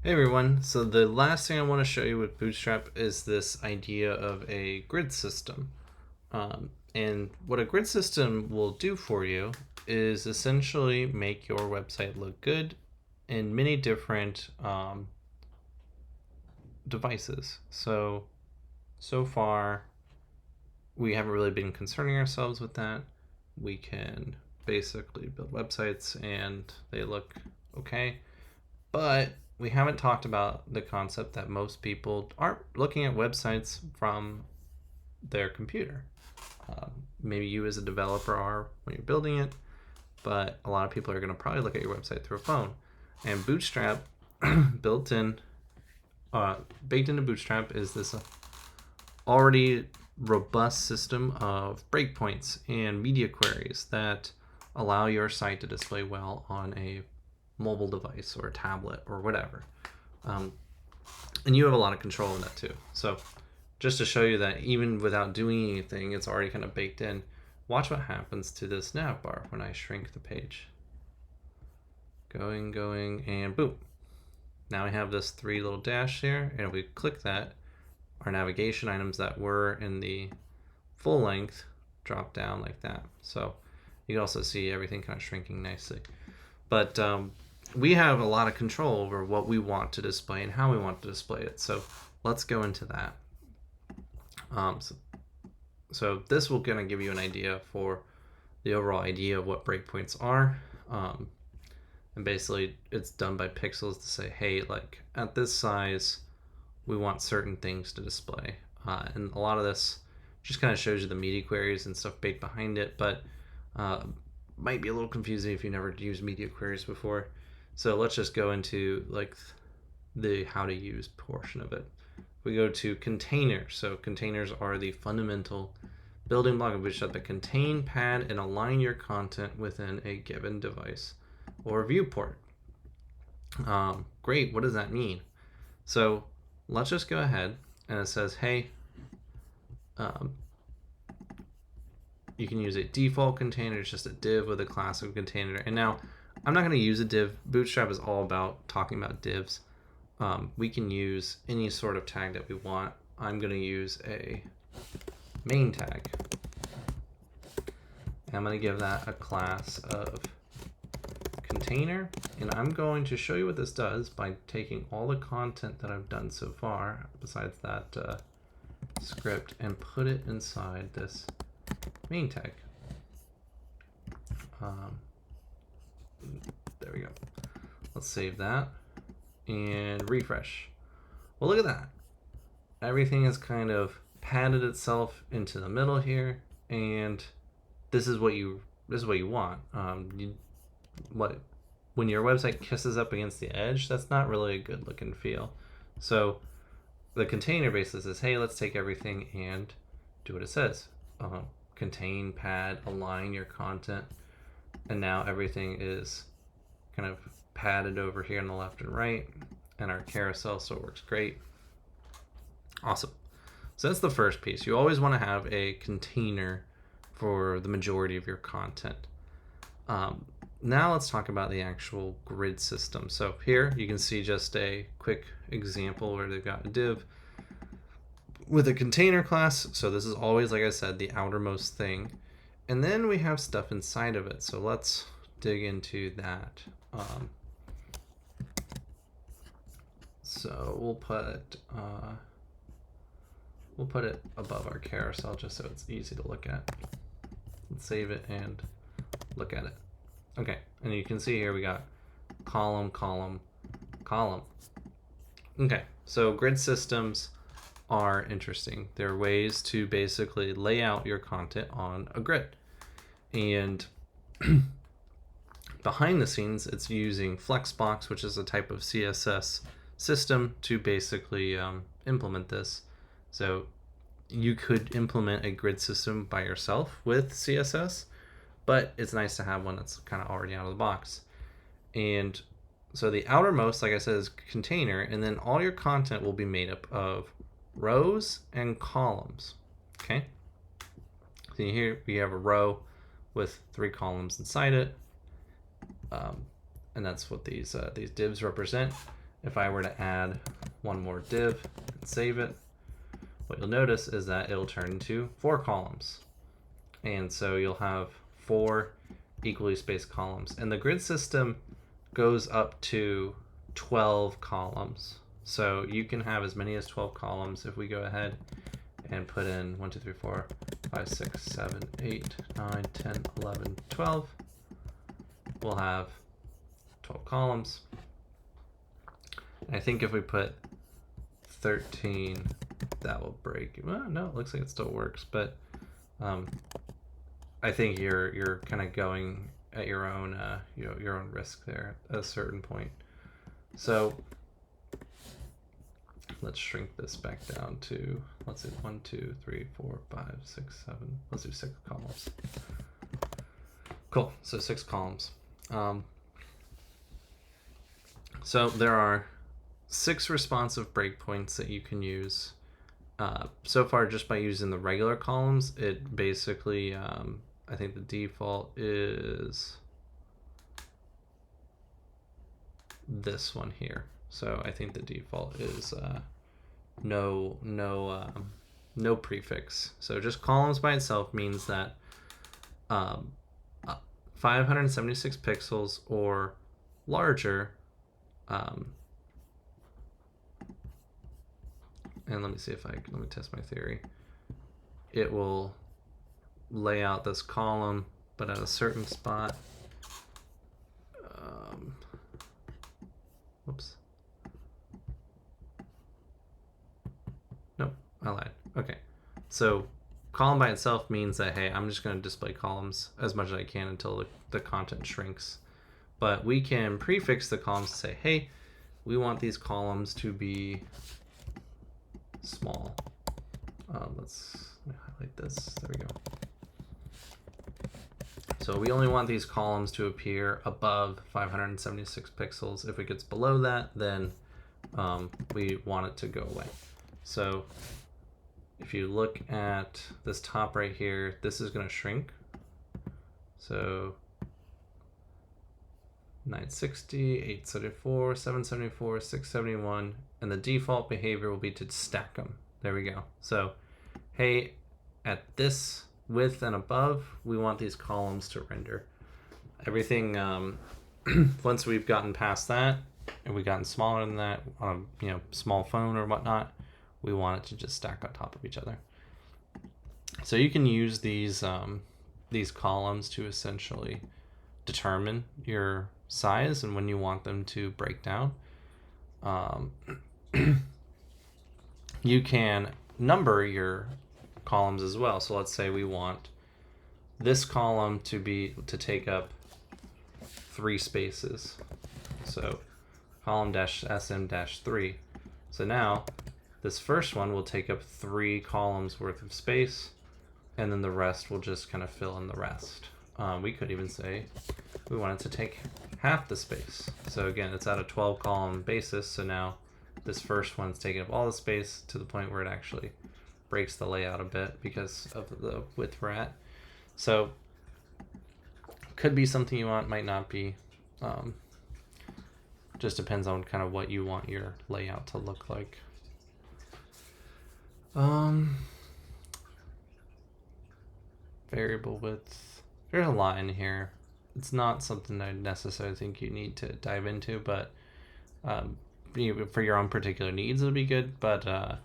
Hey everyone, so the last thing I want to show you with Bootstrap is this idea of a grid system. And what a grid system will do for you is essentially make your website look good in many different devices. So far, we haven't really been concerning ourselves with that. We can basically build websites and they look okay. But we haven't talked about the concept that most people aren't looking at websites from their computer. Maybe you as a developer are when you're building it, but a lot of people are going to probably look at your website through a phone. And Bootstrap, built in, baked into Bootstrap, is this already robust system of breakpoints and media queries that allow your site to display well on a mobile device or a tablet or whatever. And you have a lot of control in that too. So just to show you that even without doing anything, it's already kind of baked in. Watch what happens to this nav bar when I shrink the page. Going, and boom. Now we have this 3 little dash here, and if we click that, our navigation items that were in the full length drop down like that. So you can also see everything kind of shrinking nicely. But we have a lot of control over what we want to display and how we want to display it. So let's go into that. So this will kind of give you an idea for the overall idea of what breakpoints are. And basically it's done by pixels to say, hey, like at this size, we want certain things to display. And a lot of this just kind of shows you the media queries and stuff baked behind it, but might be a little confusing if you never used media queries before. So let's just go into like the how to use portion of it. We go to containers. So containers are the fundamental building block of Bootstrap that contain, pad, and align your content within a given device or viewport. Great, what does that mean? So let's just go ahead and it says, hey, you can use a default container. It's just a div with a class of container. And now I'm not going to use a div. Bootstrap is all about talking about divs. We can use any sort of tag that we want. I'm going to use a main tag. And I'm going to give that a class of container. And I'm going to show you what this does by taking all the content that I've done so far, besides that script, and put it inside this main tag. There we go. Let's save that and refresh. Well, look at that. Everything has kind of padded itself into the middle here, and this is what you want. When your website kisses up against the edge, that's not really a good look and feel. So the container basically says, hey, let's take everything and do what it says. Contain, pad, align your content, and now everything is kind of padded over here on the left and right, and our carousel, so it works great. Awesome. So that's the first piece. You always want to have a container for the majority of your content. Now let's talk about the actual grid system. So here you can see just a quick example where they've got a div with a container class. So this is always, like I said, the outermost thing. And then we have stuff inside of it. So let's dig into that. So we'll put it above our carousel just so it's easy to look at. Let's save it and look at it. Okay, and you can see here we got column, column, column. Okay, so grid systems are interesting. They're ways to basically lay out your content on a grid. And behind the scenes, it's using Flexbox, which is a type of CSS system, to basically implement this. So you could implement a grid system by yourself with CSS, but it's nice to have one that's kind of already out of the box. And so the outermost, like I said, is container, and then all your content will be made up of rows and columns. Okay, so here we have a row with 3 columns inside it, and that's what these divs represent. if I were to add one more div and save it, what you'll notice is that it'll turn into 4 columns. And so you'll have 4 equally spaced columns. And the grid system goes up to 12 columns. So you can have as many as 12 columns. If we go ahead and put in 1, 2, 3, 4, 5, 6, 7, 8, 9, 10, 11, 12, we'll have 12 columns. And I think if we put 13, that will break. Well, no, it looks like it still works, but I think you're kind of going at your own your own risk there at a certain point. So let's shrink this back down to, let's see, 1, 2, 3, 4, 5, 6, 7. Let's do 6 columns. Cool. So 6 columns. So there are 6 responsive breakpoints that you can use. So far, just by using the regular columns, it basically, I think the default is this one here. So I think the default is no prefix. So just columns by itself means that 576 pixels or larger. And let me see if let me test my theory. It will lay out this column, but at a certain spot. Whoops. Nope, I lied. Okay. So column by itself means that, hey, I'm just going to display columns as much as I can until the content shrinks. But we can prefix the columns to say, hey, we want these columns to be small. Let's highlight this. There we go. So we only want these columns to appear above 576 pixels. If it gets below that, then we want it to go away. So if you look at this top right here, this is going to shrink. So 960, 874, 774, 671, and the default behavior will be to stack them. There we go. So, hey, at this width and above, we want these columns to render. Everything, once we've gotten past that, and we've gotten smaller than that on a small phone or whatnot, we want it to just stack on top of each other. So you can use these columns to essentially determine your size and when you want them to break down. You can number your columns as well. So let's say we want this column to take up 3 spaces. So column -sm-3. So now this first one will take up 3 columns worth of space, and then the rest will just kind of fill in the rest. We could even say we want it to take half the space. So again, it's at a 12 column basis. So now this first one's taking up all the space to the point where it actually breaks the layout a bit because of the width we're at. So could be something you want, might not be. Just depends on kind of what you want your layout to look like. Variable width. There's a line here. It's not something I necessarily think you need to dive into, but for your own particular needs, it'll be good. But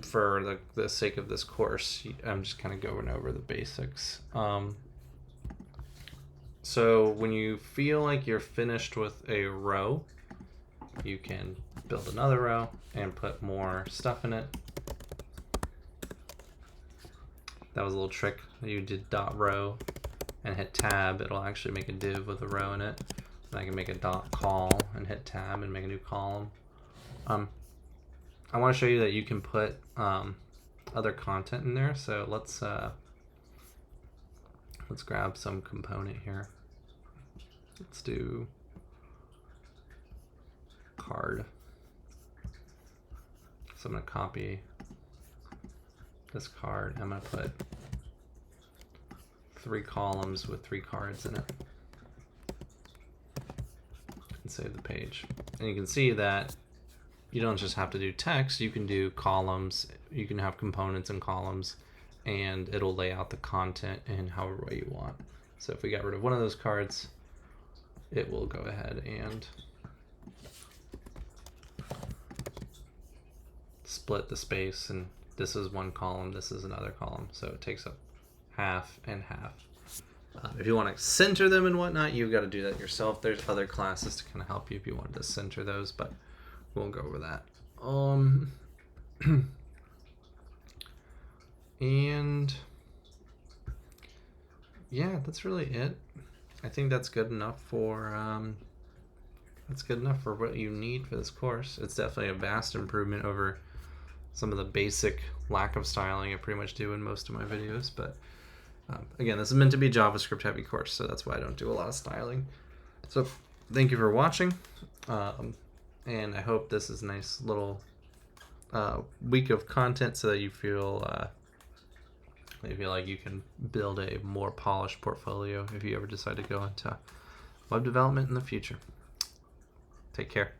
for the sake of this course, I'm just kind of going over the basics. So when you feel like you're finished with a row, you can build another row and put more stuff in it. That was a little trick. You did .row and hit tab, it'll actually make a div with a row in it. And I can make a .col and hit tab and make a new column. I want to show you that you can put other content in there. So let's grab some component here. Let's do card. So I'm going to copy this card. I'm going to put 3 columns with 3 cards in it. And save the page. And you can see that you don't just have to do text, you can do columns, you can have components and columns, and it'll lay out the content in however way you want. So if we got rid of one of those cards, it will go ahead and split the space, and this is one column, this is another column, so it takes up half and half. If you want to center them and whatnot, you've got to do that yourself. There's other classes to kind of help you if you wanted to center those, but we won't go over that. And yeah, that's really it. I think that's good enough for what you need for this course. It's definitely a vast improvement over some of the basic lack of styling I pretty much do in most of my videos, but again, this is meant to be a JavaScript heavy course, so that's why I don't do a lot of styling. So thank you for watching, and I hope this is a nice little week of content so that you feel like you can build a more polished portfolio if you ever decide to go into web development in the future. Take care.